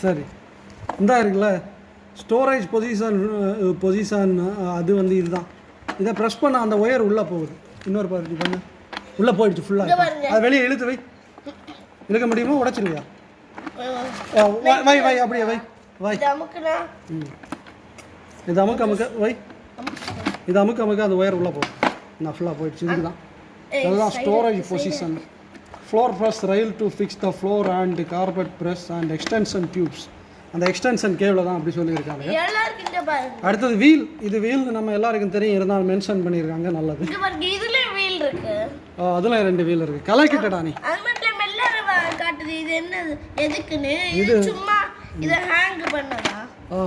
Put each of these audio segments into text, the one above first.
சரி இந்தா இருக்குல்ல ஸ்டோரேஜ் பொசிஷன் அது வந்து இதுதான். இதை ப்ரெஸ் பண்ண அந்த ஒயர் உள்ளே போகுது. இன்னொரு பார்ட்டி பண்ணு, உள்ளே போயிடுச்சு ஃபுல்லாக. அது வெளியே இழுத்து வை. இழுக்க முடியுமோ உடச்சிருவியா? வை வை அப்படியே வை வை. இது அமுக்க வை. இது அமுக்க அந்த ஒயர் உள்ளே போகும். நான் ஃபுல்லாக போயிடுச்சு. இதுதான் அதுதான் storage position. Floor brush rail to fix the floor and carpet brush and extension tubes. அந்த எக்ஸ்டென்ஷன் கேபிள் தான் அப்படி சொல்லியிருக்காங்க. அடுத்தது வீல். இது வீல் நம்ம எல்லாருக்கும் தெரியும், இருந்தாலும் மென்ஷன் பண்ணியிருக்காங்க. நல்லது. அதில் 2 வீல் இருக்குது. கலக்கிட்டடா நீ.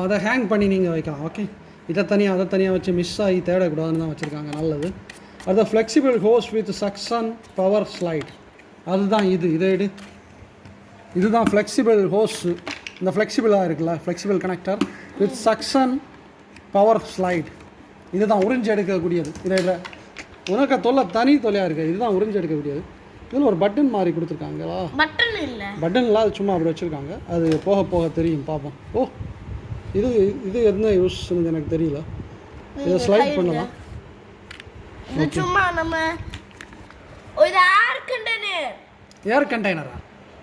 அதை ஹேங் பண்ணி நீங்கள் வைக்கலாம். ஓகே, இதை தனியாக அதை தனியாக வச்சு மிஸ் ஆகி தேடக்கூடாதுன்னு தான் வச்சுருக்காங்க. நல்லது. அடுத்த flexible hose with suction power slide. அதுதான் இதை எடு. இதுதான் ஃப்ளெக்சிபிள் ஹோஸ். இந்த ஃப்ளெக்சிபிளாக இருக்குல்ல, flexible connector with suction power slide. இதுதான் உறிஞ்சி எடுக்கக்கூடியது. இதில் உனக்கு தொல்லையாக இருக்குது. இதுதான் உறிஞ்சி எடுக்கக்கூடியது. இதில் ஒரு பட்டன் மாதிரி கொடுத்துருக்காங்களா? பட்டன் இல்லை, அது சும்மா அப்படி வச்சுருக்காங்க. அது போக போக தெரியும், பார்ப்போம். ஓ, இது என்ன யூஸ்ன்னு எனக்கு தெரியல. இதை ஸ்லைட் பண்ணலாம். சும்மா நம்ம ஒரு ஏர் கண்டெய்னரா?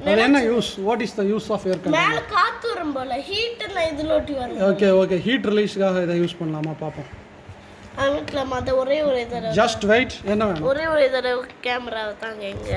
அது என்ன use? What is the use of air container? மேல காத்து வரும் போல, ஹீட் எல்லாம் இதுல ஓட்டி வரும். ஓகே ஹீட் ரிலீஸ்க்காக இதை யூஸ் பண்ணலாமா? பார்ப்போம். அதுக்குலாம் அது ஒரே தடவை. Just wait. என்ன வேணும்? ஒரே தடவை கேமரா தாங்க. எங்க